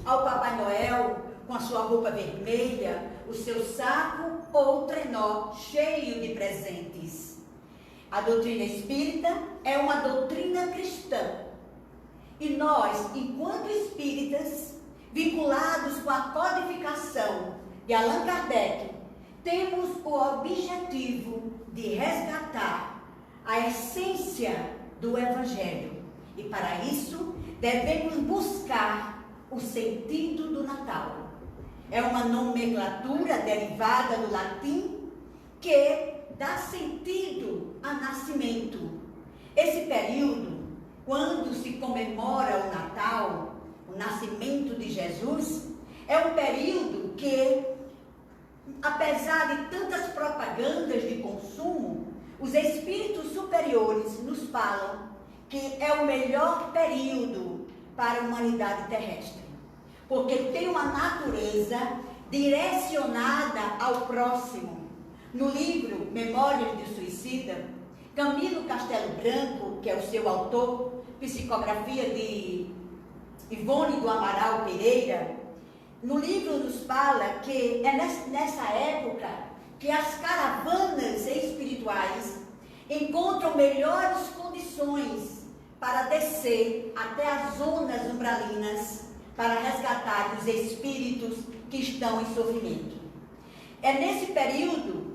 ao Papai Noel com a sua roupa vermelha, o seu saco ou trenó cheio de presentes. A doutrina espírita é uma doutrina cristã. E nós, enquanto espíritas, vinculados com a codificação de Allan Kardec, temos o objetivo de resgatar a essência do Evangelho. E para isso, devemos buscar o sentido do Natal. É uma nomenclatura derivada do latim que dá sentido a nascimento. Esse período, quando se comemora o Natal, o nascimento de Jesus, é um período que, apesar de tantas propagandas de consumo, os espíritos superiores nos falam que é o melhor período para a humanidade terrestre, porque tem uma natureza direcionada ao próximo. No livro Memórias de Suicida, Camilo Castelo Branco, que é o seu autor, psicografia de Ivone do Amaral Pereira, no livro nos fala que é nessa época que as caravanas espirituais encontram melhores condições para descer até as zonas umbralinas para resgatar os espíritos que estão em sofrimento. É nesse período,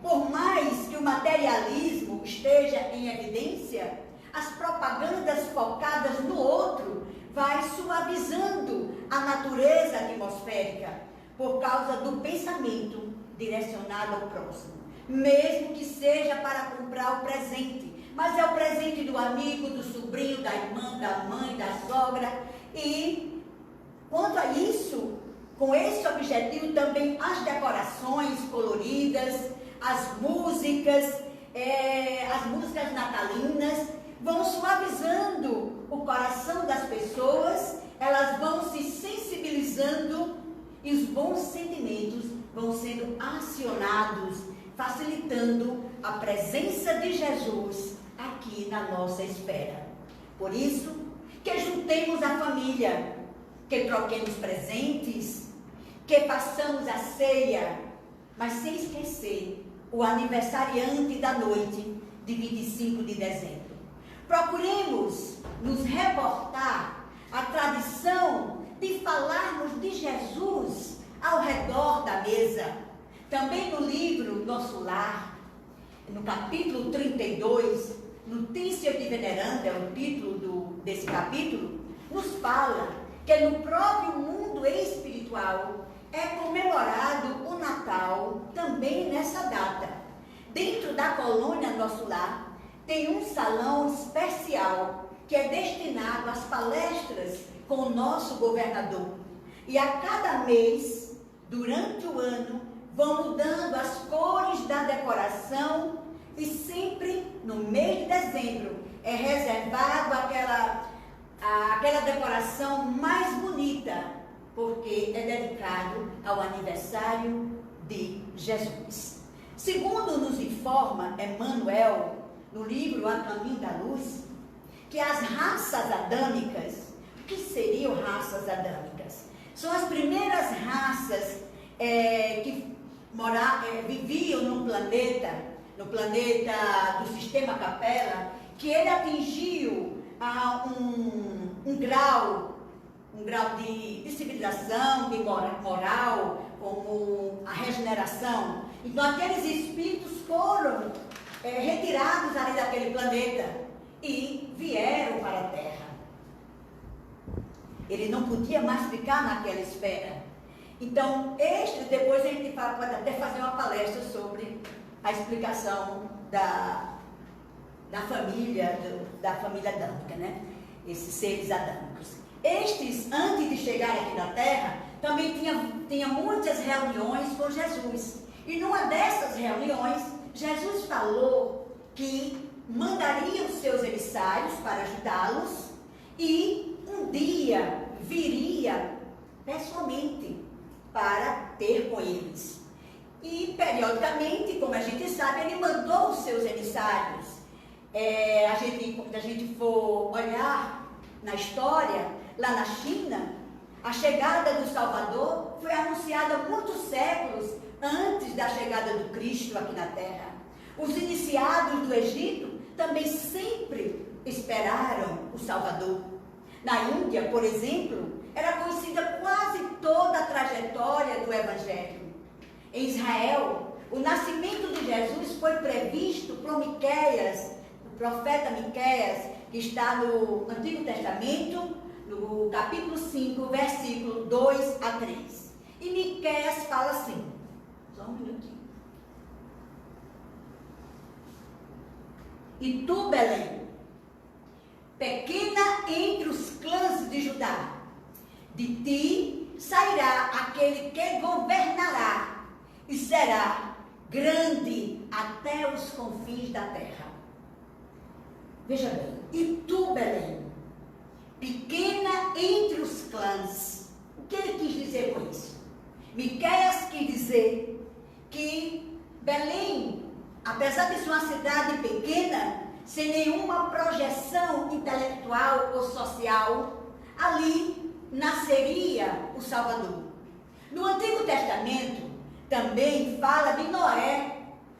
por mais que o materialismo esteja em evidência, as propagandas focadas no outro vai suavizando a natureza atmosférica por causa do pensamento direcionado ao próximo, mesmo que seja para comprar o presente, mas é o presente do amigo, do sobrinho, da irmã, da mãe, da sogra. E quanto a isso, com esse objetivo também as decorações coloridas, as músicas natalinas vão suavizando o coração das pessoas, elas vão se sensibilizando e os bons sentimentos vão sendo acionados, facilitando a presença de Jesus aqui na nossa esfera. Por isso, que juntemos a família, que troquemos presentes, que façamos a ceia, mas sem esquecer o aniversariante da noite de 25 de dezembro. Procuremos nos reportar a tradição de falarmos de Jesus ao redor da mesa. Também no livro Nosso Lar, no capítulo 32, Notícias de Veneranda, é o título desse capítulo, nos fala que no próprio mundo espiritual é comemorado o Natal também nessa data. Dentro da colônia Nosso Lar, tem um salão especial que é destinado às palestras com o nosso governador. E a cada mês, durante o ano, vão mudando as cores da decoração e sempre no mês de dezembro é reservado aquela decoração mais bonita, porque é dedicado ao aniversário de Jesus. Segundo nos informa Emmanuel, no livro A Caminho da Luz, que as raças adâmicas, o que seriam raças adâmicas? São as primeiras raças que viviam no planeta do sistema Capela, que ele atingiu a um grau de civilização, de moral, como a regeneração. Então aqueles espíritos foram retirados ali daquele planeta e vieram para a Terra. Ele não podia mais ficar naquela esfera. Então, depois a gente pode até fazer uma palestra sobre a explicação da família adâmica, né? Esses seres adâmicos. Estes, antes de chegarem aqui na Terra, também tinha muitas reuniões com Jesus. E numa dessas reuniões, Jesus falou que mandaria os seus emissários para ajudá-los e um dia viria pessoalmente para ter com eles. E periodicamente, como a gente sabe, ele mandou os seus emissários. Quando a gente for olhar na história, lá na China, a chegada do Salvador foi anunciada muitos séculos antes da chegada do Cristo aqui na Terra. Os iniciados do Egito também sempre esperaram o Salvador. Na Índia, por exemplo, era conhecida quase toda a trajetória do Evangelho. Em Israel, o nascimento de Jesus foi previsto por Miqueias, o profeta Miqueias, que está no Antigo Testamento, no capítulo 5, versículo 2 a 3. E Miqueias fala assim, só um minutinho. E tu, Belém, pequena entre os clãs de Judá, de ti sairá aquele que governará e será grande até os confins da terra. Veja bem, e tu, Belém, pequena entre os clãs. O que ele quis dizer com isso? Miqueias quis dizer que Belém, apesar de ser uma cidade pequena, sem nenhuma projeção intelectual ou social, ali nasceria o Salvador. No Antigo Testamento também fala de Noé,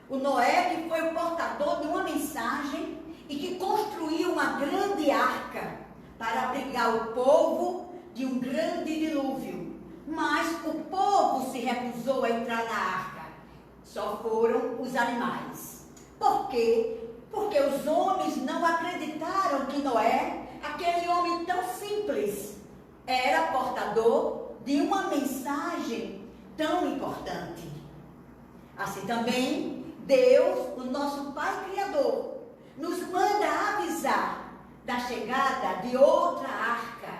o Noé que foi o portador de uma mensagem e que construiu uma grande arca para abrigar o povo de um grande dilúvio. Mas o povo se recusou a entrar na arca, só foram os animais. Por quê? Porque os homens não acreditaram que Noé, aquele homem tão simples, era portador de uma mensagem tão importante. Assim também, Deus, o nosso Pai Criador, nos manda avisar da chegada de outra arca,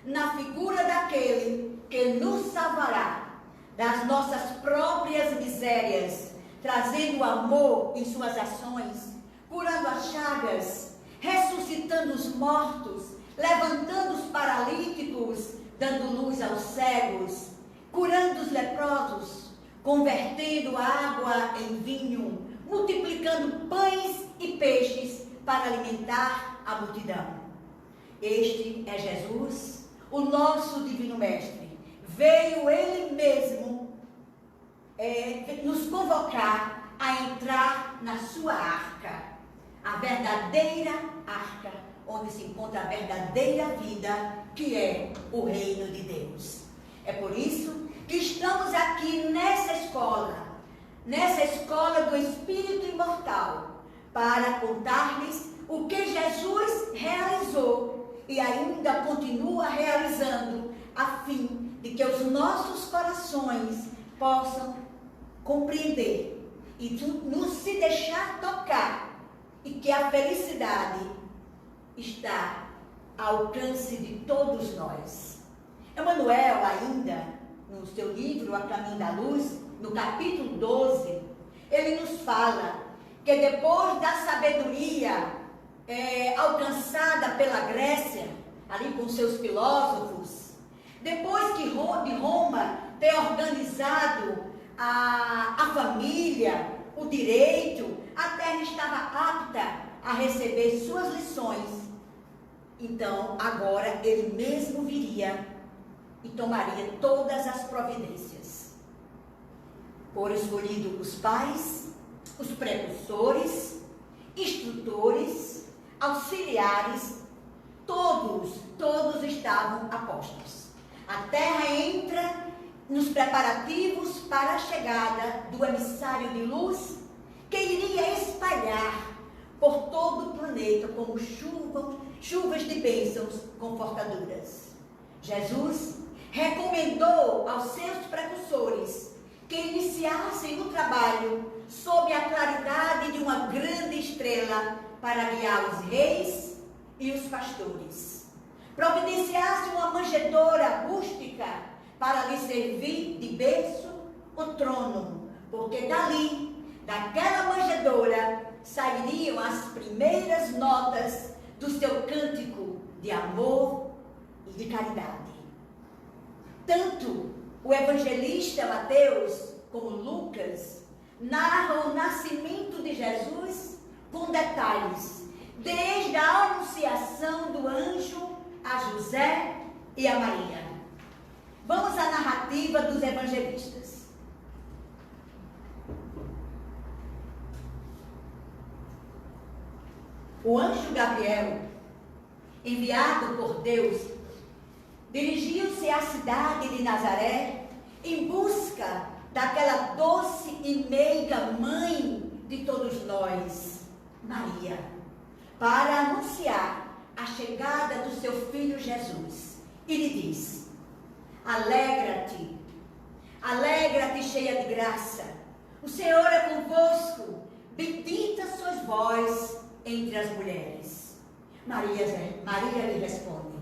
na figura daquele que nos salvará das nossas próprias misérias, trazendo amor em suas ações, curando as chagas, ressuscitando os mortos, levantando os paralíticos, dando luz aos cegos, curando os leprosos, convertendo água em vinho, multiplicando pães e peixes para alimentar a multidão. Este é Jesus, o nosso Divino Mestre. Veio Ele mesmo nos convocar a entrar na sua arca, a verdadeira arca, onde se encontra a verdadeira vida, que é o reino de Deus. É por isso que estamos aqui nessa escola do Espírito Imortal, para contar-lhes o que Jesus realizou e ainda continua realizando, a fim de que os nossos corações possam compreender e nos se deixar tocar, e que a felicidade está ao alcance de todos nós. Emmanuel, ainda, no seu livro A Caminho da Luz, no capítulo 12, ele nos fala que depois da sabedoria alcançada pela Grécia, ali com seus filósofos, depois que de Roma ter organizado a família, o direito, a terra estava apta a receber suas lições. Então, agora ele mesmo viria e tomaria todas as providências. Foram escolhidos os pais, os precursores, instrutores, auxiliares, todos estavam a postos. A terra entra nos preparativos para a chegada do emissário de luz, que iria espalhar por todo o planeta como chuvas de bênçãos confortadoras. Jesus recomendou aos seus precursores que iniciassem no trabalho sob a claridade de uma grande estrela para guiar os reis e os pastores. Providenciasse uma manjedoura rústica para lhe servir de berço o trono, porque daquela manjedoura, sairiam as primeiras notas do seu cântico de amor e de caridade. Tanto o evangelista Mateus como Lucas narram o nascimento de Jesus com detalhes, desde a anunciação do anjo a José e a Maria. Vamos à narrativa dos evangelistas. O anjo Gabriel, enviado por Deus, dirigiu-se à cidade de Nazaré em busca daquela doce e meiga mãe de todos nós, Maria, para anunciar a chegada do seu filho Jesus. E lhe diz: alegra-te, alegra-te cheia de graça, o Senhor é convosco, bendita sois vós entre as mulheres. Maria lhe responde: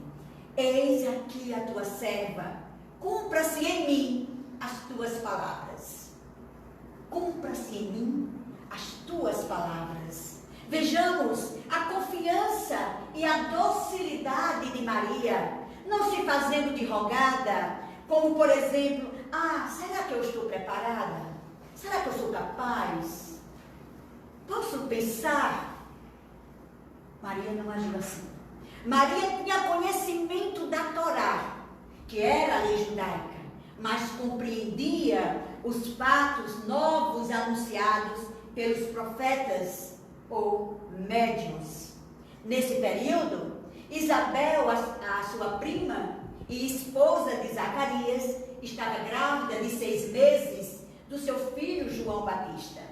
eis aqui a tua serva, cumpra-se em mim as tuas palavras. Cumpra-se em mim as tuas palavras. Vejamos a confiança e a docilidade de Maria, não se fazendo de rogada, como por exemplo: será que eu estou preparada? Será que eu sou capaz? Posso pensar? Maria não agiu assim. Maria tinha conhecimento da Torá, que era a lei judaica, mas compreendia os fatos novos anunciados pelos profetas ou médiuns. Nesse período, Isabel, a sua prima e esposa de Zacarias, estava grávida de 6 meses do seu filho João Batista.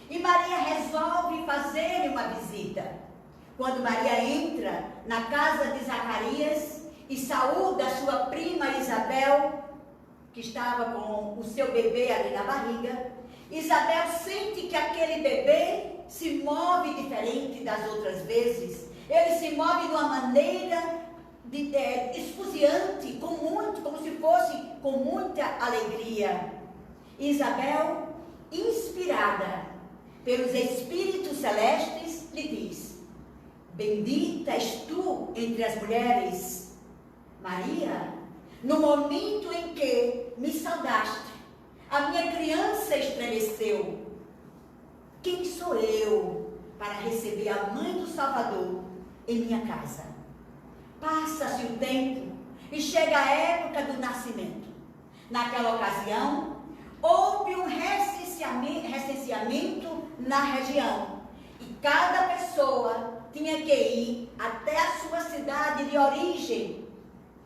E Maria resolve fazer uma visita. Quando Maria entra na casa de Zacarias e saúda a sua prima Isabel, que estava com o seu bebê ali na barriga, Isabel sente que aquele bebê se move diferente das outras vezes. Ele se move de uma maneira esfuziante, como se fosse com muita alegria. Isabel, inspirada pelos espíritos celestes, lhe diz: bendita és tu entre as mulheres, Maria, no momento em que me saudaste, a minha criança estremeceu. Quem sou eu para receber a mãe do Salvador em minha casa? Passa-se o tempo e chega a época do nascimento. Naquela ocasião, houve um recenseamento na região, e cada pessoa tinha que ir até a sua cidade de origem,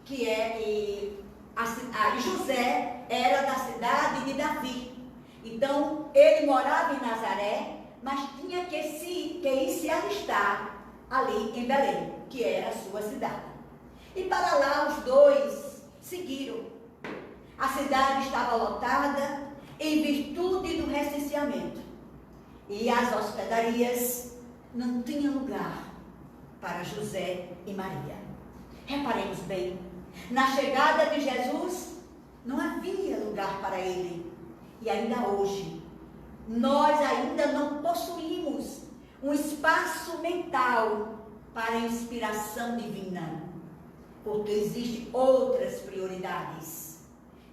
que José era da cidade de Davi. Então, ele morava em Nazaré, mas tinha que ir se alistar ali em Belém, que era a sua cidade. E para lá os dois seguiram. A cidade estava lotada em virtude do recenseamento. E as hospedarias não tinham lugar para José e Maria. Reparemos bem, na chegada de Jesus, não havia lugar para ele. E ainda hoje, nós ainda não possuímos um espaço mental para a inspiração divina, porque existem outras prioridades.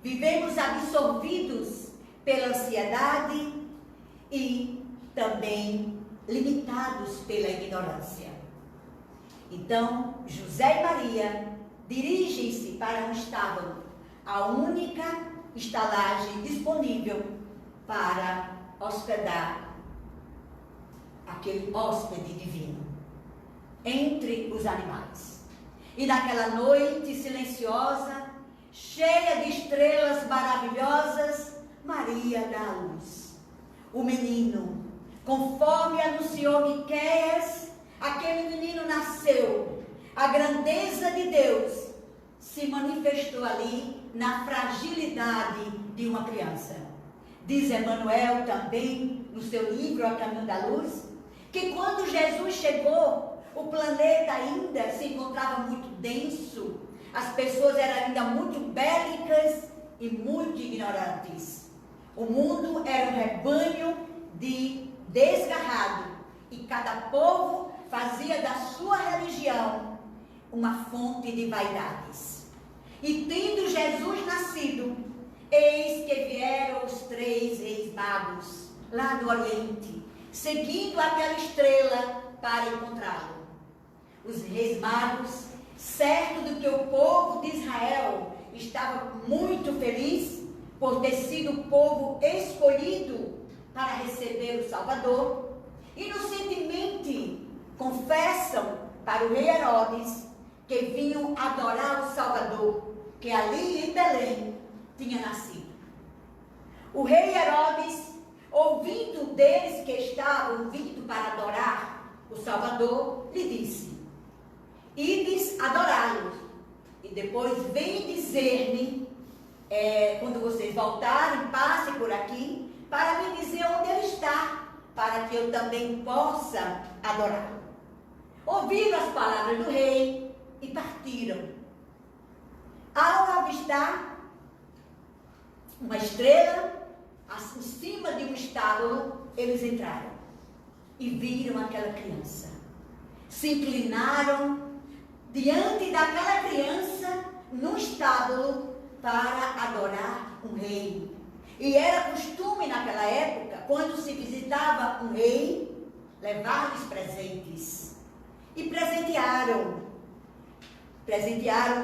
Vivemos absorvidos pela ansiedade e também limitados pela ignorância. Então, José e Maria dirigem-se para um estábulo, a única estalagem disponível para hospedar aquele hóspede divino entre os animais. E naquela noite silenciosa, cheia de estrelas maravilhosas, Maria dá à luz o menino. Conforme anunciou Miqueias, aquele menino nasceu. A grandeza de Deus se manifestou ali na fragilidade de uma criança. Diz Emmanuel também, no seu livro A Caminho da Luz, que quando Jesus chegou, o planeta ainda se encontrava muito denso, as pessoas eram ainda muito bélicas e muito ignorantes. O mundo era um rebanho desgarrado, e cada povo fazia da sua religião uma fonte de vaidades. E tendo Jesus nascido, eis que vieram os 3 reis magos lá do Oriente, seguindo aquela estrela para encontrá-lo. Os reis magos, certo do que o povo de Israel estava muito feliz por ter sido o povo escolhido para receber o Salvador, inocentemente confessam para o rei Herodes que vinham adorar o Salvador, que ali em Belém tinha nascido. O rei Herodes, ouvindo deles que estavam vindo para adorar o Salvador, lhe disse: ides adorá-lo, e depois vem dizer-me, quando vocês voltarem, passem por aqui, para me dizer onde ele está, para que eu também possa adorá-lo. Ouviram as palavras do rei e partiram. Ao avistar uma estrela em cima de um estábulo, eles entraram e viram aquela criança. Se inclinaram diante daquela criança no estábulo para adorar um rei. E era costume naquela época, quando se visitava um rei, levar-lhes presentes. E presentearam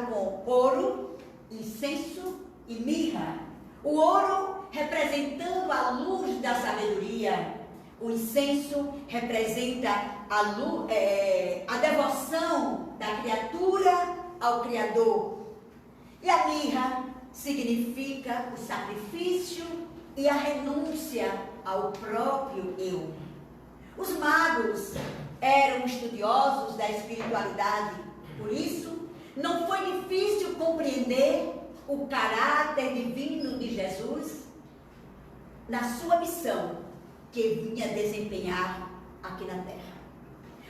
com ouro, incenso e mirra. O ouro representando a luz da sabedoria. O incenso representa a devoção da criatura ao Criador. E a mirra significa o sacrifício e a renúncia ao próprio eu. Os magos eram estudiosos da espiritualidade, por isso não foi difícil compreender o caráter divino de Jesus na sua missão que vinha desempenhar aqui na terra.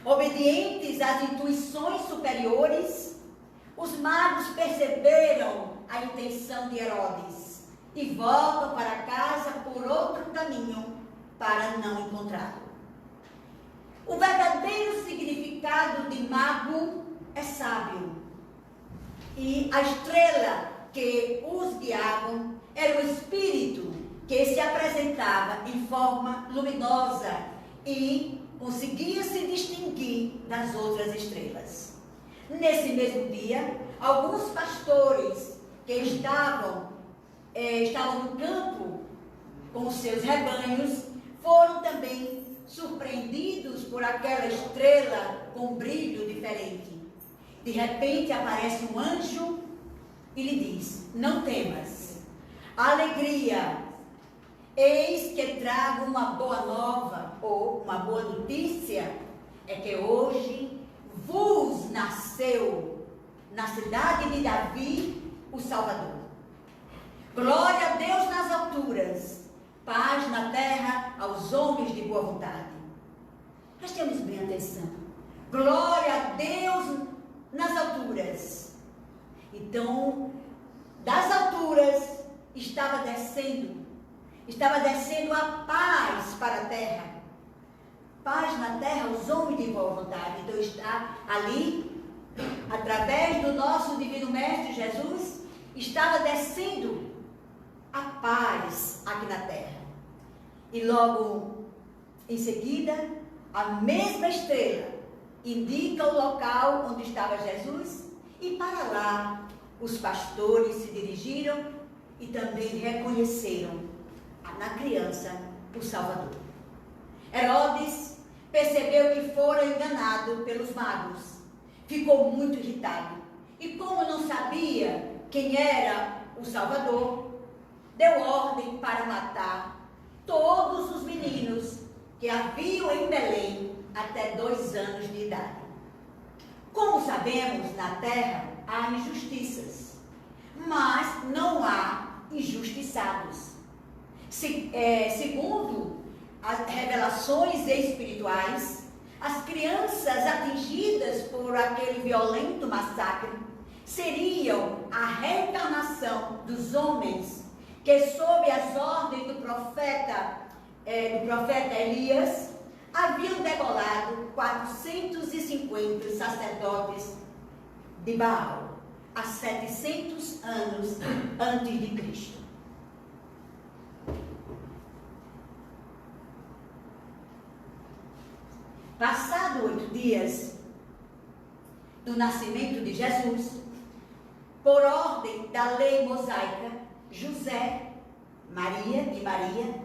Obedientes às intuições superiores, os magos perceberam a intenção de Herodes e voltam para casa por outro caminho para não encontrá-lo. O verdadeiro significado de mago é sábio. E a estrela que os guiavam era o espírito que se apresentava em forma luminosa e conseguia se distinguir das outras estrelas. Nesse mesmo dia, alguns pastores que estavam no campo com os seus rebanhos foram também surpreendidos por aquela estrela com brilho diferente. De repente aparece um anjo e lhe diz: não temas, alegria, eis que trago uma boa nova, ou uma boa notícia, é que hoje vos nasceu na cidade de Davi o Salvador. Glória a Deus nas alturas, paz na terra aos homens de boa vontade. Prestemos bem atenção. Glória a Deus nas alturas. Então, das alturas estava descendo a paz para a terra. Paz na terra aos homens de boa vontade. Então está ali, através do nosso divino mestre Jesus, estava descendo a paz aqui na terra. E logo em seguida, a mesma estrela indica o local onde estava Jesus, e para lá os pastores se dirigiram e também reconheceram na criança o Salvador. Herodes percebeu que fora enganado pelos magos, ficou muito irritado, e como não sabia quem era o Salvador, deu ordem para matar todos os meninos que haviam em Belém até 2 anos de idade. Como sabemos, na terra há injustiças, mas não há injustiçados. Segundo as revelações espirituais, as crianças atingidas por aquele violento massacre seriam a reencarnação dos homens que, sob as ordens do profeta Elias, haviam degolado 450 sacerdotes de Baal há 700 anos antes de Cristo. Passados 8 dias do nascimento de Jesus, por ordem da lei mosaica, José, Maria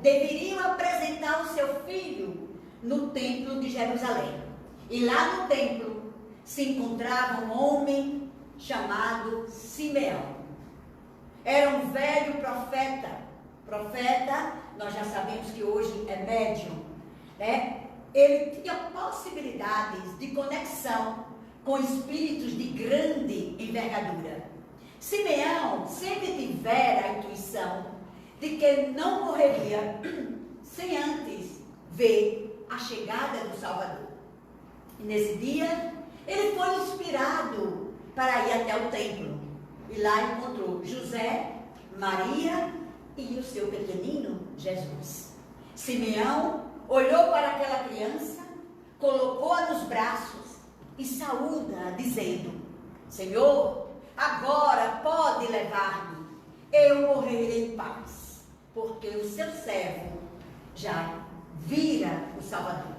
deveriam apresentar o seu filho no templo de Jerusalém. E lá no templo se encontrava um homem chamado Simeão. Era um velho profeta. Profeta, nós já sabemos que hoje é médium, né? Ele tinha possibilidades de conexão com espíritos de grande envergadura. Simeão sempre tivera a intuição de que não morreria sem antes ver a chegada do Salvador. E nesse dia, ele foi inspirado para ir até o templo. E lá encontrou José, Maria e o seu pequenino Jesus. Simeão olhou para aquela criança, colocou-a nos braços e saúda, dizendo: Senhor, agora pode levar-me, eu morrerei em paz, porque o seu servo já vira o Salvador.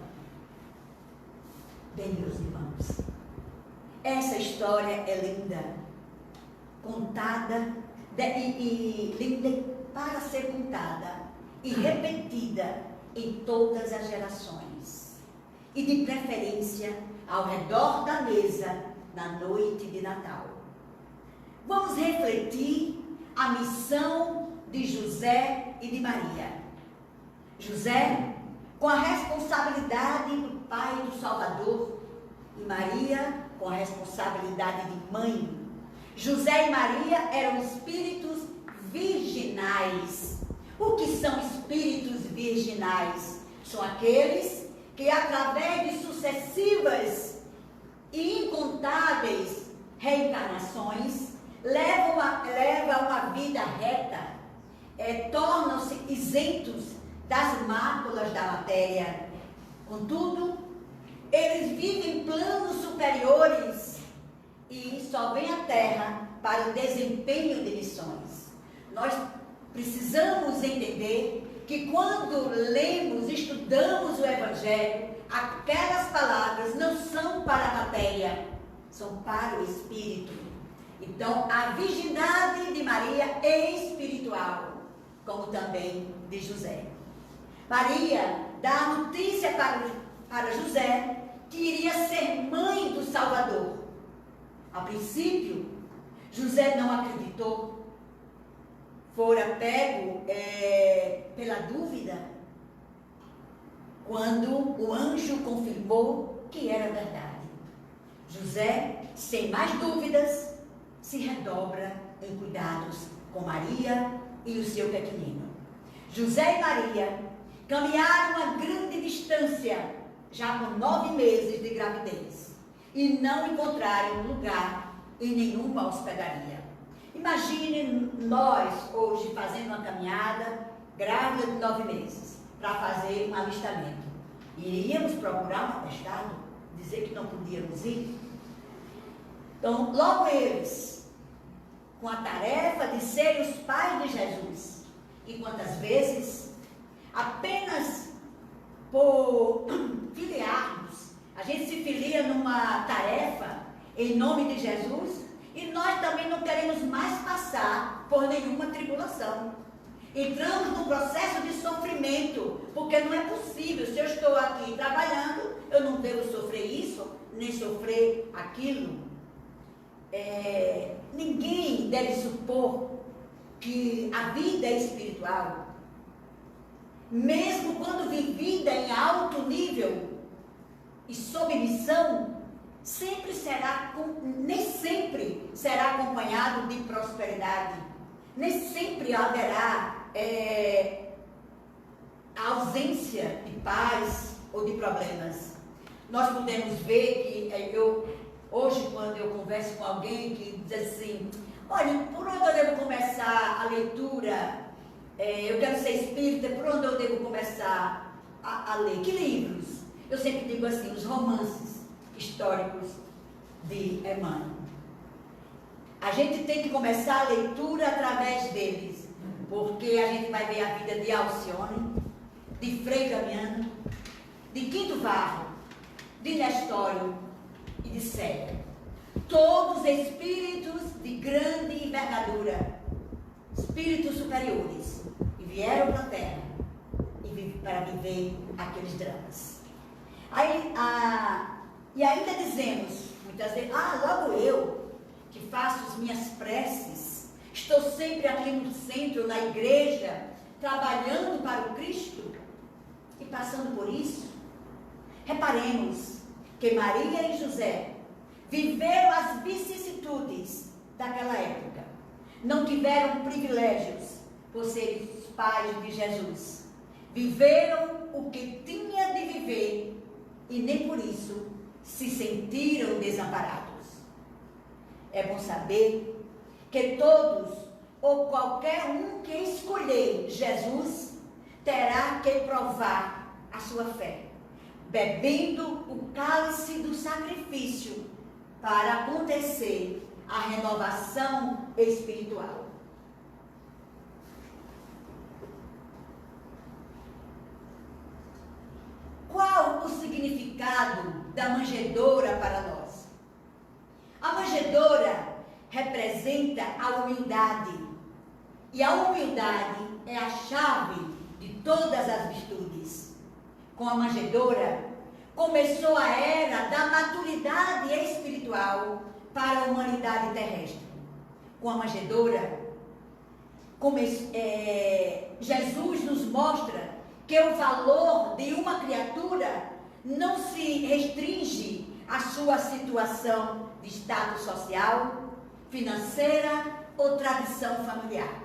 Bem, meus irmãos, essa história é linda, contada linda para ser contada e repetida em todas as gerações, e de preferência ao redor da mesa na noite de Natal. Vamos refletir a missão de José e de Maria. José, com a responsabilidade do pai do Salvador, e Maria, com a responsabilidade de mãe. José e Maria eram espíritos virginais. O que são espíritos virginais? São aqueles que, através de sucessivas e incontáveis reencarnações, levam uma vida reta, tornam-se isentos das máculas da matéria. Contudo, eles vivem planos superiores e só vêm à Terra para o desempenho de missões. Nós precisamos entender que quando lemos, estudamos o Evangelho, aquelas palavras não são para a matéria, são para o Espírito. Então, a virgindade de Maria é espiritual, como também de José. Maria dá a notícia para José que iria ser mãe do Salvador. A princípio, José não acreditou, fora pego pela dúvida, quando o anjo confirmou que era verdade. José, sem mais dúvidas, se redobra em cuidados com Maria e o seu pequenino. José e Maria caminharam uma grande distância, já com 9 meses de gravidez, e não encontraram lugar em nenhuma hospedaria. Imagine nós hoje fazendo uma caminhada, grávida de 9 meses, para fazer um alistamento. Iríamos procurar um atestado, dizer que não podíamos ir? Então, logo eles, com a tarefa de serem os pais de Jesus, e quantas vezes, apenas por filiarmos, a gente se filia numa tarefa em nome de Jesus, e nós também não queremos mais passar por nenhuma tribulação. Entramos num processo de sofrimento, porque não é possível, se eu estou aqui trabalhando, eu não devo sofrer isso, nem sofrer aquilo. Ninguém deve supor que a vida é espiritual, mesmo quando vivida em alto nível e sob missão, nem sempre será acompanhado de prosperidade, nem sempre haverá a ausência de paz ou de problemas. Nós podemos ver que hoje, quando eu converso com alguém que diz assim: olha, por onde eu devo começar a leitura? Eu quero ser espírita, por onde eu devo começar a ler? Que livros? Eu sempre digo assim: os romances históricos de Emmanuel. A gente tem que começar a leitura através deles, porque a gente vai ver a vida de Alcione, de Frei Damiano, de Quinto Varro, de Nestório e de Célia. Todos espíritos de grande espíritos superiores e vieram para a Terra para viver aqueles dramas. E ainda dizemos, muitas vezes, logo eu, que faço as minhas preces, estou sempre aqui no centro, na igreja, trabalhando para o Cristo e passando por isso. Reparemos que Maria e José viveram as vicissitudes daquela época. Não tiveram privilégios por serem os pais de Jesus. Viveram o que tinha de viver e nem por isso se sentiram desamparados. É bom saber que todos ou qualquer um que escolher Jesus terá que provar a sua fé, bebendo o cálice do sacrifício para acontecer a renovação espiritual. Qual o significado da manjedoura para nós? A manjedoura representa a humildade, e a humildade é a chave de todas as virtudes. Com a manjedoura começou a era da maturidade espiritual para a humanidade terrestre. Com a manjedoura, Jesus nos mostra que o valor de uma criatura não se restringe à sua situação de status social, financeira ou tradição familiar.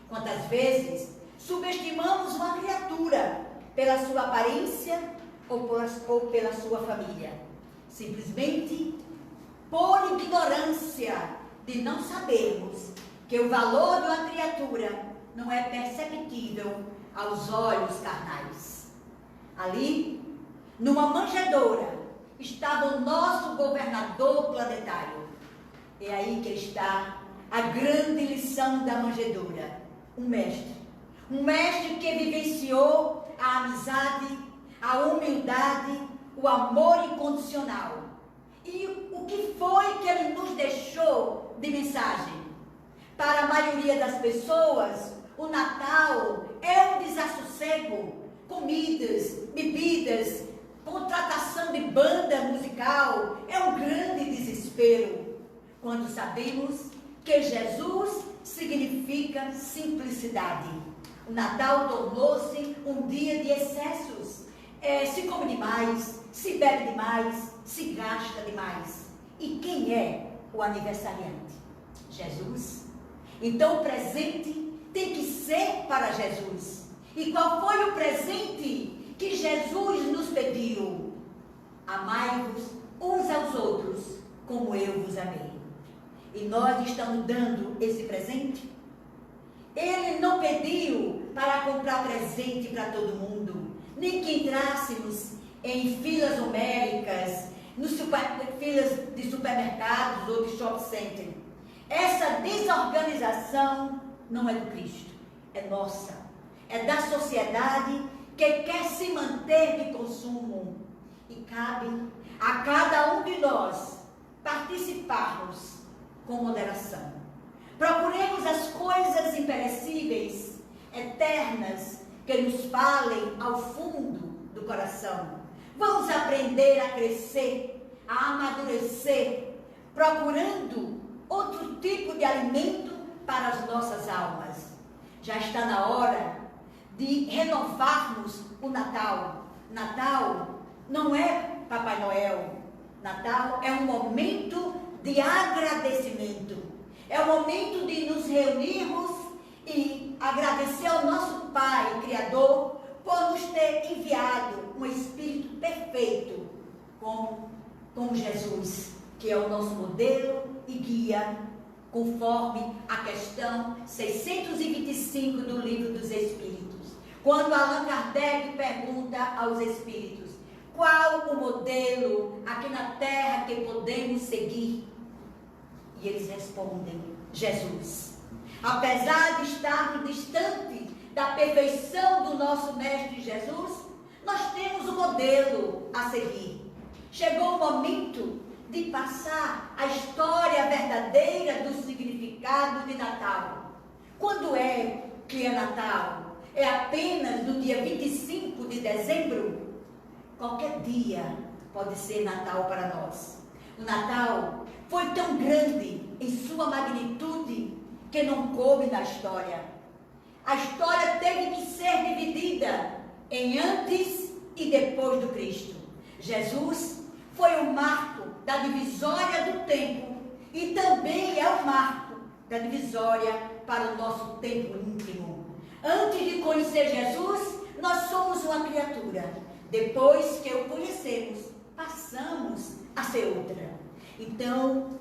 Quantas vezes subestimamos uma criatura pela sua aparência ou pela sua família, simplesmente por ignorância de não sabermos que o valor de uma criatura não é perceptível aos olhos carnais. Ali, numa manjedoura, estava o nosso governador planetário. É aí que está a grande lição da manjedoura. Um mestre que vivenciou a amizade, a humildade, o amor incondicional. E o que foi que ele nos deixou de mensagem? Para a maioria das pessoas, o Natal é um desassossego, comidas, bebidas, contratação de banda musical, é um grande desespero, quando sabemos que Jesus significa simplicidade. O Natal tornou-se um dia de excessos. Se come demais, se bebe demais, se gasta demais. E quem é o aniversariante? Jesus. Então o presente tem que ser para Jesus. E qual foi o presente que Jesus nos pediu? Amai-vos uns aos outros, como eu vos amei. E nós estamos dando esse presente? Ele não pediu para comprar presente para todo mundo, nem que entrássemos em filas homéricas, filas de supermercados ou de shopping center. Essa desorganização não é do Cristo, é nossa. É da sociedade que quer se manter de consumo. E cabe a cada um de nós participarmos com moderação. Procuremos as coisas imperecíveis, eternas, que nos falem ao fundo do coração. Vamos aprender a crescer, a amadurecer, procurando outro tipo de alimento para as nossas almas. Já está na hora de renovarmos o Natal. Natal não é Papai Noel. Natal é um momento de agradecimento. É o momento de nos reunirmos e agradecer ao nosso Pai Criador por nos ter enviado um Espírito perfeito como Jesus, que é o nosso modelo e guia, conforme a questão 625 do Livro dos Espíritos. Quando Allan Kardec pergunta aos Espíritos, qual o modelo aqui na Terra que podemos seguir? E eles respondem, Jesus. Apesar de estarmos distante da perfeição do nosso Mestre Jesus, nós temos um modelo a seguir. Chegou o momento de passar a história verdadeira do significado de Natal. Quando é que é Natal? É apenas no dia 25 de dezembro? Qualquer dia pode ser Natal para nós. O Natal foi tão grande em sua magnitude que não coube na história. A história teve que ser dividida em antes e depois do Cristo. Jesus foi o marco da divisória do tempo e também é o marco da divisória para o nosso tempo íntimo. Antes de conhecer Jesus, nós somos uma criatura. Depois que o conhecemos, passamos a ser outra. Então,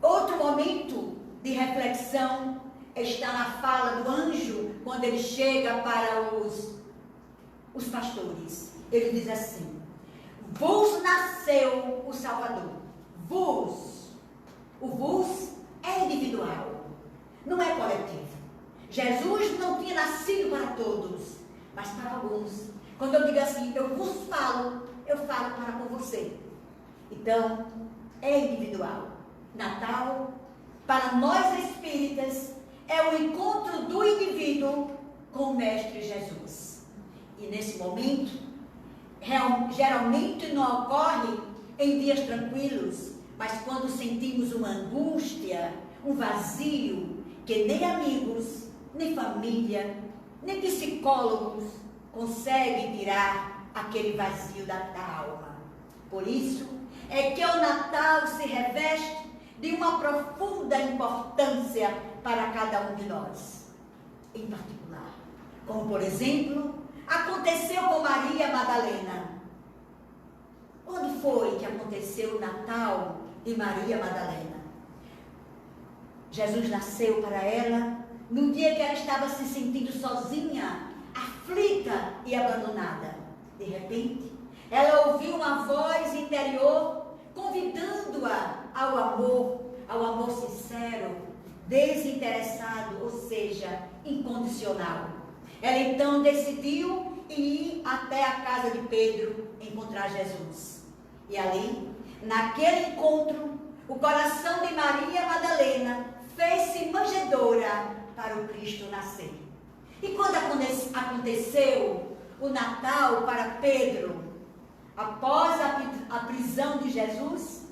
outro momento de reflexão está na fala do anjo, quando ele chega para os pastores. Ele diz assim: vos nasceu o Salvador. Vos. O vos é individual, não é coletivo. Jesus não tinha nascido para todos, mas para alguns. Quando eu digo assim, eu vos falo, eu falo para com você. Então, é individual. Natal, para nós espíritas, é o encontro do indivíduo com o Mestre Jesus. E nesse momento, geralmente não ocorre em dias tranquilos, mas quando sentimos uma angústia, um vazio, que nem amigos, nem família, nem psicólogos conseguem tirar aquele vazio da alma. Por isso é que o Natal se reveste de uma profunda importância para cada um de nós, em particular. Como, por exemplo, aconteceu com Maria Madalena. Quando foi que aconteceu o Natal de Maria Madalena? Jesus nasceu para ela no dia que ela estava se sentindo sozinha, aflita e abandonada. De repente, ela ouviu uma voz interior convidando-a ao amor sincero, desinteressado, ou seja, incondicional. Ela então decidiu ir até a casa de Pedro encontrar Jesus. E ali, naquele encontro, o coração de Maria Madalena fez-se manjedoura para o Cristo nascer. E quando aconteceu o Natal para Pedro, após a prisão de Jesus,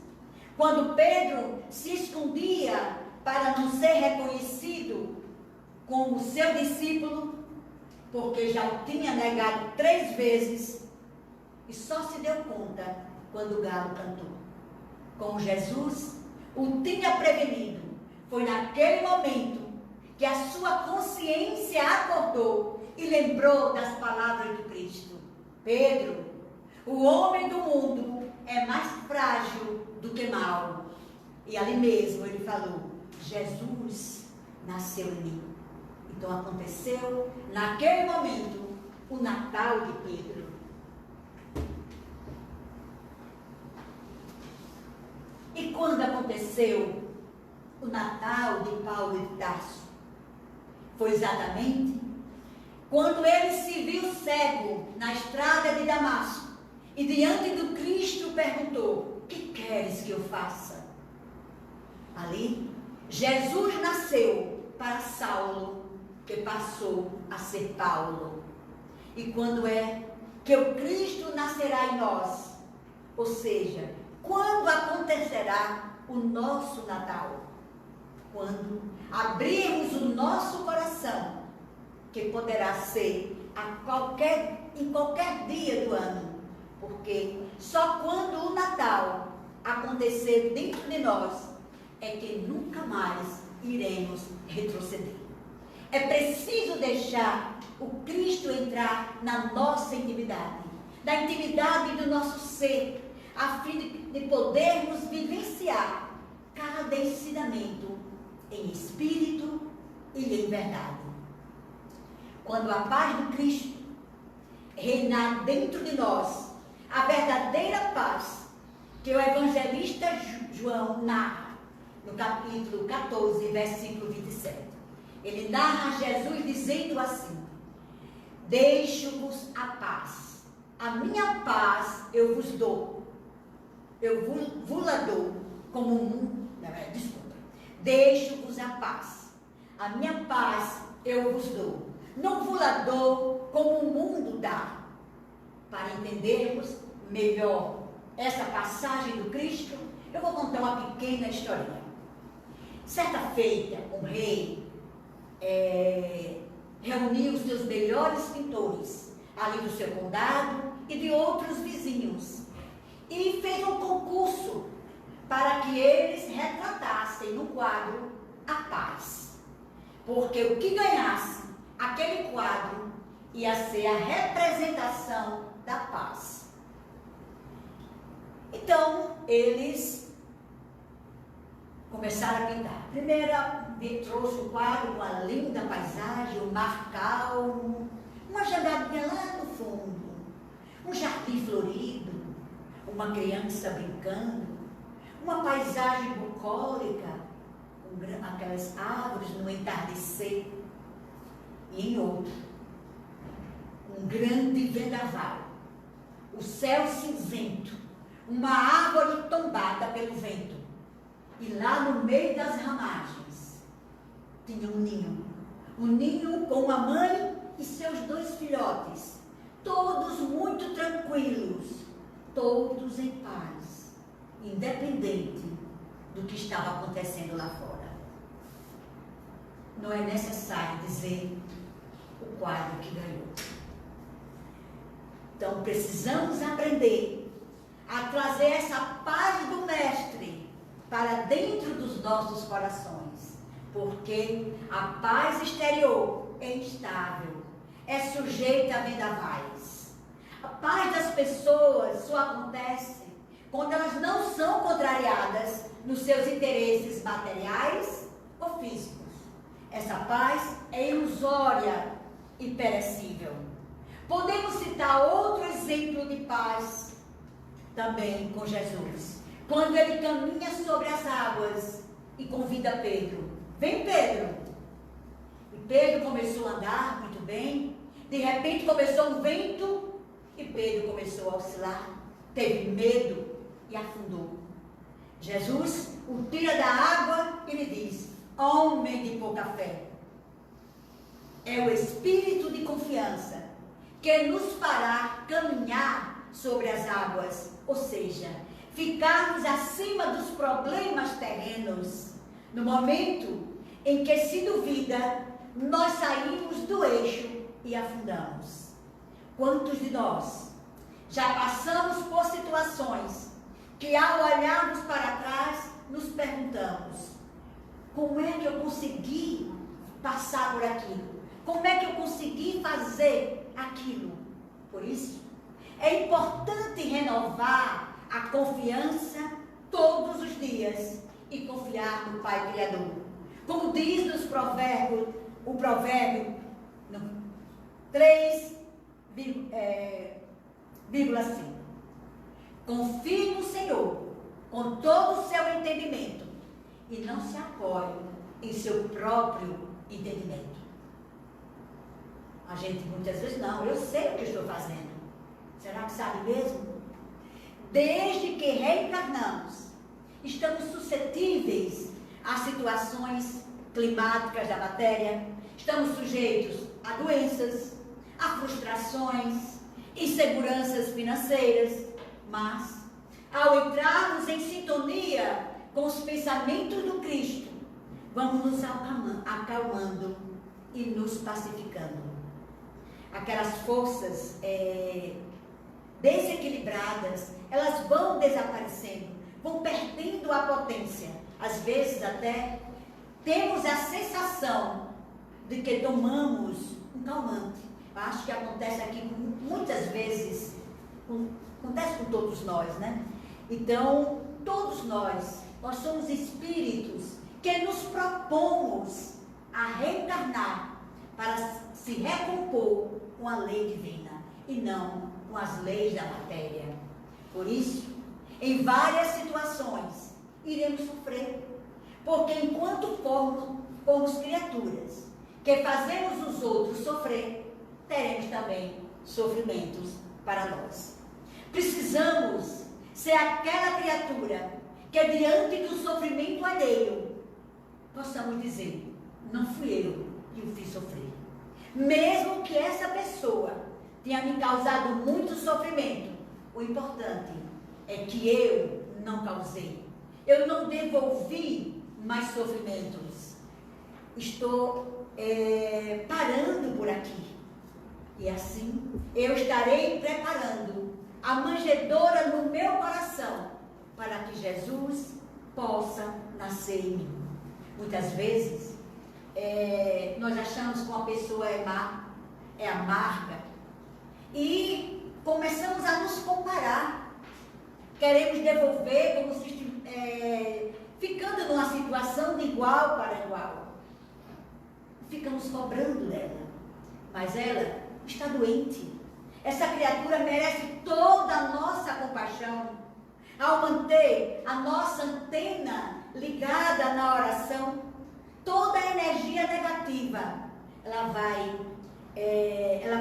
quando Pedro se escondia para não ser reconhecido como seu discípulo, porque já o tinha negado 3 vezes, e só se deu conta quando o galo cantou. Como Jesus o tinha prevenido, foi naquele momento que a sua consciência acordou e lembrou das palavras do Cristo. Pedro, o homem do mundo é mais frágil do que mau. E ali mesmo ele falou: Jesus nasceu em mim. Então aconteceu naquele momento o Natal de Pedro. E quando aconteceu o Natal de Paulo de Tarso? Foi exatamente quando ele se viu cego na estrada de Damasco e diante do Cristo perguntou: que queres que eu faça? Ali, Jesus nasceu para Saulo, que passou a ser Paulo. E quando é que o Cristo nascerá em nós? Ou seja, quando acontecerá o nosso Natal? Quando abrirmos o nosso coração, que poderá ser em qualquer dia do ano, porque só quando o Natal acontecer dentro de nós é que nunca mais iremos retroceder. É preciso deixar o Cristo entrar na nossa intimidade, da intimidade do nosso ser, a fim de podermos vivenciar cada ensinamento em espírito e em verdade. Quando a paz do Cristo reinar dentro de nós, a verdadeira paz que o evangelista João narra no capítulo 14, versículo 27. Ele narra Jesus dizendo assim: deixo-vos a paz, a minha paz eu vos dou, eu vos la dou, como deixo-vos a paz, A minha paz eu vos dou. Não vos la dou como o mundo dá. Para entendermos melhor essa passagem do Cristo, eu vou contar uma pequena historinha. Certa feita, um rei reuniu os seus melhores pintores ali do seu condado e de outros vizinhos e fez um concurso para que eles retratassem no quadro a paz, porque o que ganhasse aquele quadro ia ser a representação da paz. Então eles começaram a pintar. Primeiro trouxe o quadro com a linda paisagem, o mar calmo, uma jangadinha lá no fundo, um jardim florido, uma criança brincando, uma paisagem bucólica, com aquelas árvores no entardecer, e em outro, um grande vendaval, o céu cinzento, uma árvore tombada pelo vento, e lá no meio das ramagens tinha um ninho com uma mãe e seus 2 filhotes, todos muito tranquilos, todos em paz, independente do que estava acontecendo lá fora. Não é necessário dizer o quadro que ganhou. Então precisamos aprender a trazer essa paz do Mestre para dentro dos nossos corações, porque a paz exterior é instável, é sujeita a vendavais. A paz das pessoas só acontece quando elas não são contrariadas nos seus interesses materiais ou físicos. Essa paz é ilusória e perecível. Podemos citar outro exemplo de paz também com Jesus, quando ele caminha sobre as águas e convida Pedro. Vem, Pedro. E Pedro começou a andar muito bem. De repente começou um vento e Pedro começou a oscilar. Teve medo e afundou. Jesus o tira da água e lhe diz: homem de pouca fé. É o espírito de confiança que nos fará caminhar sobre as águas, ou seja, ficarmos acima dos problemas terrenos. No momento em que se duvida, nós saímos do eixo e afundamos. Quantos de nós já passamos por situações que, ao olharmos para trás, nos perguntamos: como é que eu consegui passar por aquilo? Como é que eu consegui fazer aquilo? Por isso, é importante renovar a confiança todos os dias e confiar no Pai Criador. Como diz nos provérbios, o provérbio 3,5. Confie no Senhor com todo o seu entendimento e não se apoie em seu próprio entendimento. A gente muitas vezes, não, eu sei o que estou fazendo. Será que sabe mesmo? Desde que reencarnamos, estamos suscetíveis a situações climáticas da matéria, estamos sujeitos a doenças, a frustrações, inseguranças financeiras, mas, ao entrarmos em sintonia com os pensamentos do Cristo, vamos nos acalmando e nos pacificando. Aquelas forças desequilibradas, elas vão desaparecendo, vão perdendo a potência. Às vezes até temos a sensação de que tomamos um calmante. Acho que acontece aqui muitas vezes, acontece com todos nós, né? Então, todos nós somos espíritos que nos propomos a reencarnar para se recompor com a lei divina e não com as leis da matéria. Por isso, em várias situações, iremos sofrer, porque enquanto formos criaturas que fazemos os outros sofrer, teremos também sofrimentos para nós. Precisamos ser aquela criatura que, diante do sofrimento alheio, possamos dizer: não fui eu que o fiz sofrer. Mesmo que essa pessoa tenha me causado muito sofrimento, o importante é que eu não causei. Eu não devolvi mais sofrimentos. Estou parando por aqui. E assim, eu estarei preparando a manjedoura no meu coração para que Jesus possa nascer em mim. Muitas vezes, nós achamos que uma pessoa é má, é amarga, e começamos a nos comparar. Queremos devolver como se ficando numa situação de igual para igual. Ficamos cobrando dela, mas ela está doente. Essa criatura merece toda a nossa compaixão. Ao manter a nossa antena ligada na oração, toda a energia negativa, ela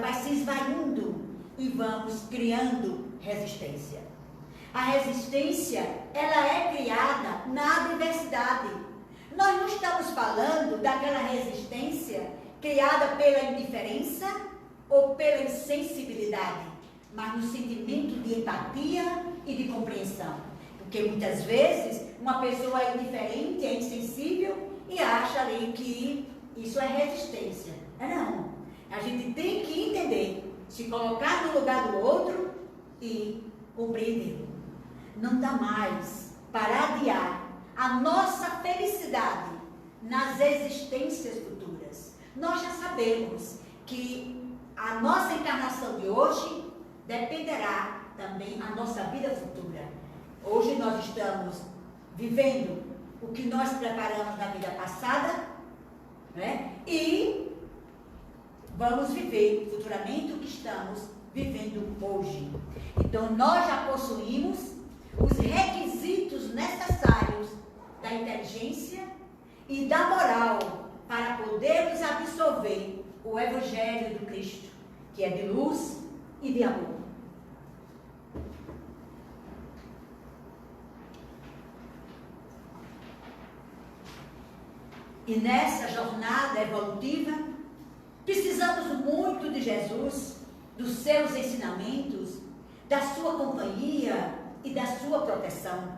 vai se esvaindo e vamos criando resistência. A resistência, ela é criada na adversidade. Nós não estamos falando daquela resistência criada pela indiferença ou pela insensibilidade, mas no sentimento de empatia e de compreensão. Porque muitas vezes uma pessoa é indiferente, é insensível e acha ali que isso é resistência. Não. A gente tem que entender, se colocar no lugar do outro e compreender. Não dá mais para adiar a nossa felicidade nas existências futuras. Nós já sabemos que a nossa encarnação de hoje dependerá também da nossa vida futura. Hoje nós estamos vivendo o que nós preparamos na vida passada, né? E vamos viver futuramente o que estamos vivendo hoje. Então nós já possuímos os requisitos necessários da inteligência e da moral para podermos absorver o Evangelho do Cristo, que é de luz e de amor. E nessa jornada evolutiva, precisamos muito de Jesus, dos seus ensinamentos, da sua companhia e da sua proteção.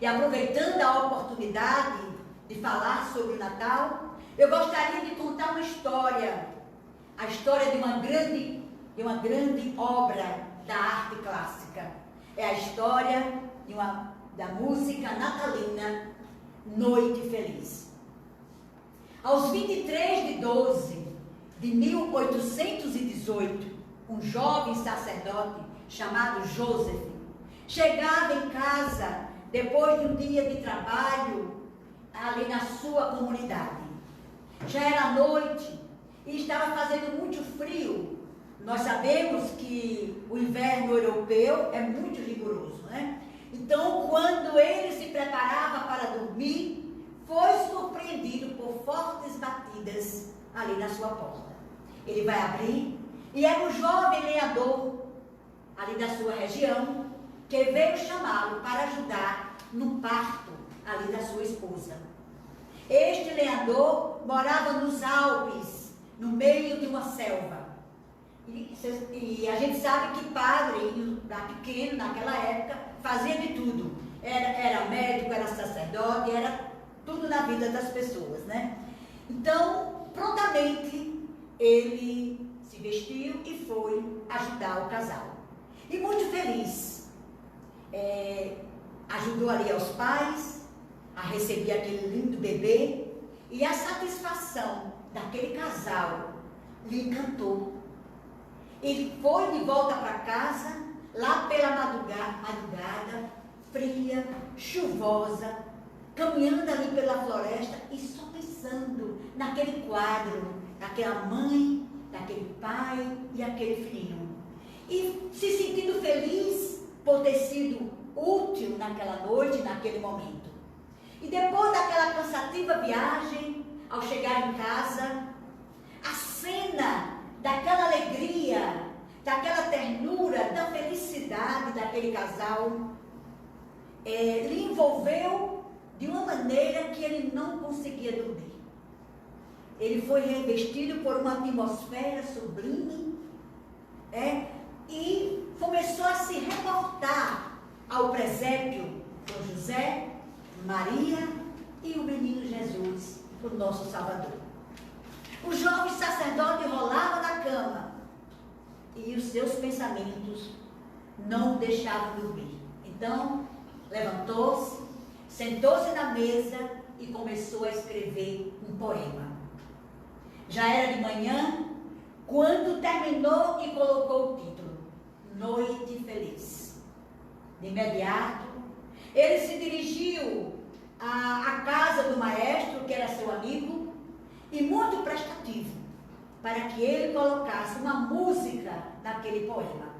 E aproveitando a oportunidade de falar sobre o Natal, eu gostaria de contar uma história, a história de uma grande obra da arte clássica. É a história da música natalina Noite Feliz. Aos 23/12 de 1818, um jovem sacerdote chamado Joseph chegava em casa depois de um dia de trabalho ali na sua comunidade. Já era noite e estava fazendo muito frio. Nós sabemos que o inverno europeu é muito rigoroso, né? Então, quando ele se preparava para dormir, foi surpreendido por fortes batidas ali na sua porta. Ele vai abrir e era um jovem lenhador ali da sua região que veio chamá-lo para ajudar no parto ali da sua esposa. Este lenhador morava nos Alpes, no meio de uma selva. E a gente sabe que padre, pequeno naquela época, fazia de tudo. Era médico, era sacerdote, era tudo na vida das pessoas, né? Então, prontamente, ele se vestiu e foi ajudar o casal. E muito feliz, ajudou ali aos pais a receber aquele lindo bebê, e a satisfação daquele casal lhe encantou. Ele foi de volta para casa, lá pela madrugada, fria, chuvosa, caminhando ali pela floresta e só pensando naquele quadro, daquela mãe, daquele pai e aquele filhinho. E se sentindo feliz por ter sido útil naquela noite, naquele momento. E depois daquela cansativa viagem, ao chegar em casa, a cena daquela alegria, daquela ternura, da felicidade daquele casal, lhe envolveu de uma maneira que ele não conseguia dormir. ele foi revestido por uma atmosfera sublime, e começou a se reportar ao presépio com José, Maria e o menino Jesus, o nosso Salvador. O jovem sacerdote rolava na cama e os seus pensamentos não o deixavam dormir. Então, levantou-se, sentou-se na mesa e começou a escrever um poema. Já era de manhã, quando terminou e colocou o título, Noite Feliz. De imediato, ele se dirigiu à casa do maestro, que era seu amigo, e muito prestativo, para que ele colocasse uma música naquele poema,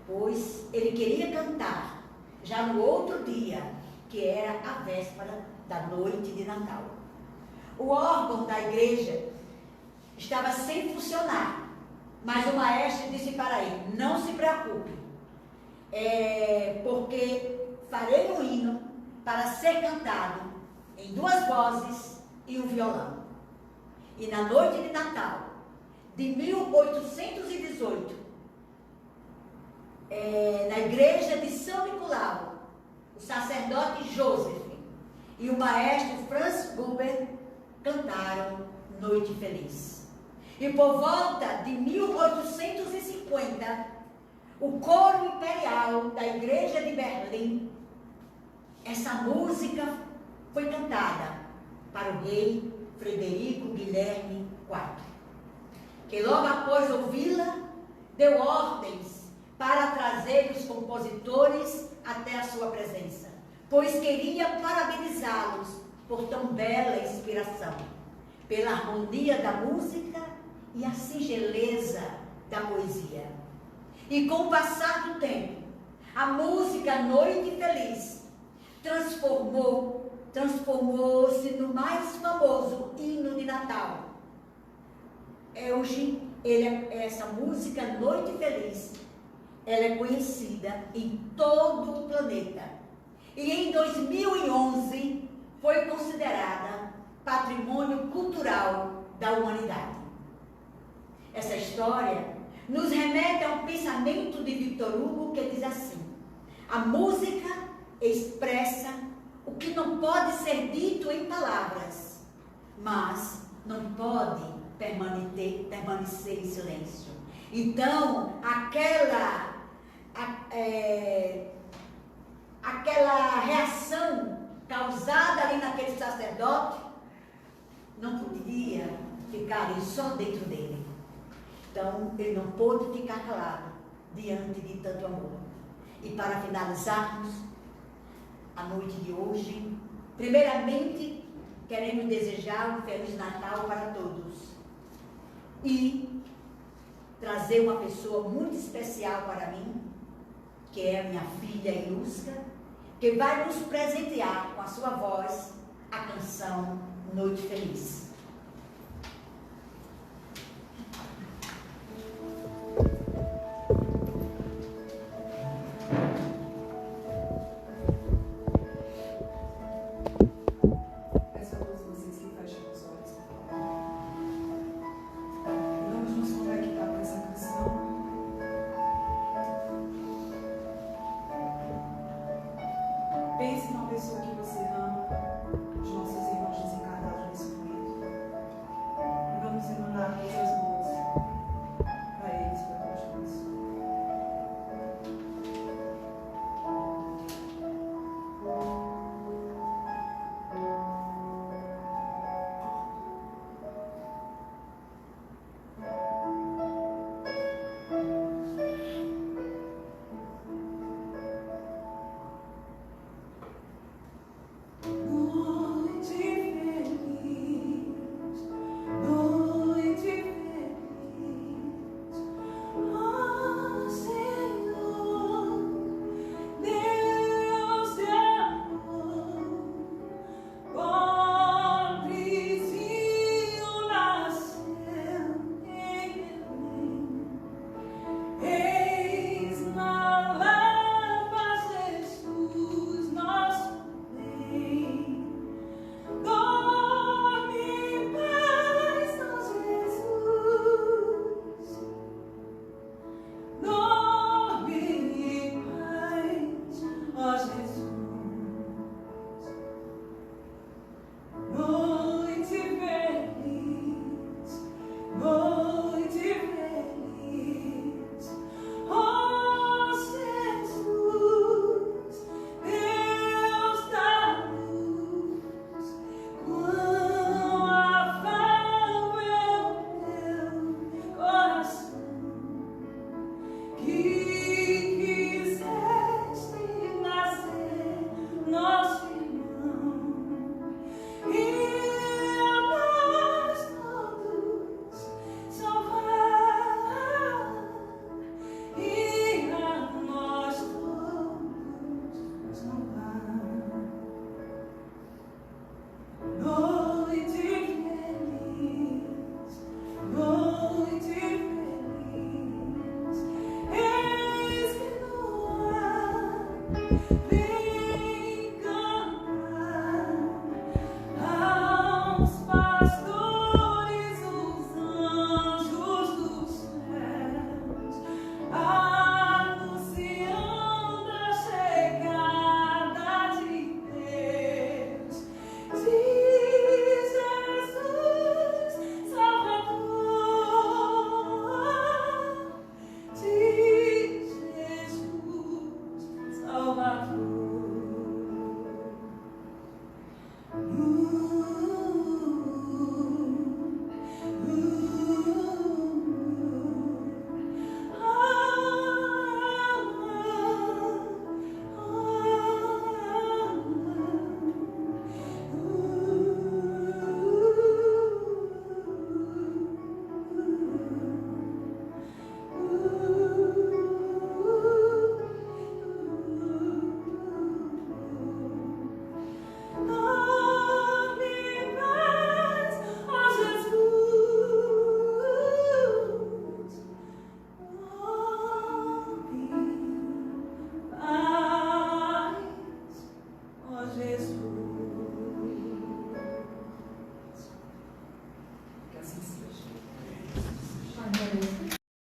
pois ele queria cantar já no outro dia, que era a véspera da noite de Natal. O órgão da igreja estava sem funcionar, mas o maestro disse para ele, não se preocupe, porque farei um hino para ser cantado em 2 vozes e um violão. E na noite de Natal, de 1818, na igreja de São Nicolau, o sacerdote Joseph e o maestro Franz Gruber cantaram Noite Feliz. E por volta de 1850, o coro imperial da igreja de Berlim, essa música foi cantada para o rei Frederico Guilherme IV, que logo após ouvi-la, deu ordens para trazer os compositores até a sua presença, pois queria parabenizá-los por tão bela inspiração, pela harmonia da música e a singeleza da poesia. E com o passar do tempo, a música Noite Feliz transformou-se no mais famoso hino de Natal. Hoje, essa música Noite Feliz, ela é conhecida em todo o planeta. E em 2011 foi considerada patrimônio cultural da humanidade. Essa história nos remete a um pensamento de Victor Hugo que diz assim: a música expressa o que não pode ser dito em palavras, mas não pode permanecer em silêncio. Então, aquela reação causada ali naquele sacerdote não podia ficar ali só dentro dele. Então, ele não pôde ficar calado diante de tanto amor. E para finalizarmos a noite de hoje, primeiramente, queremos desejar um Feliz Natal para todos. E trazer uma pessoa muito especial para mim, que é a minha filha Ilusca, que vai nos presentear com a sua voz a canção Noite Feliz.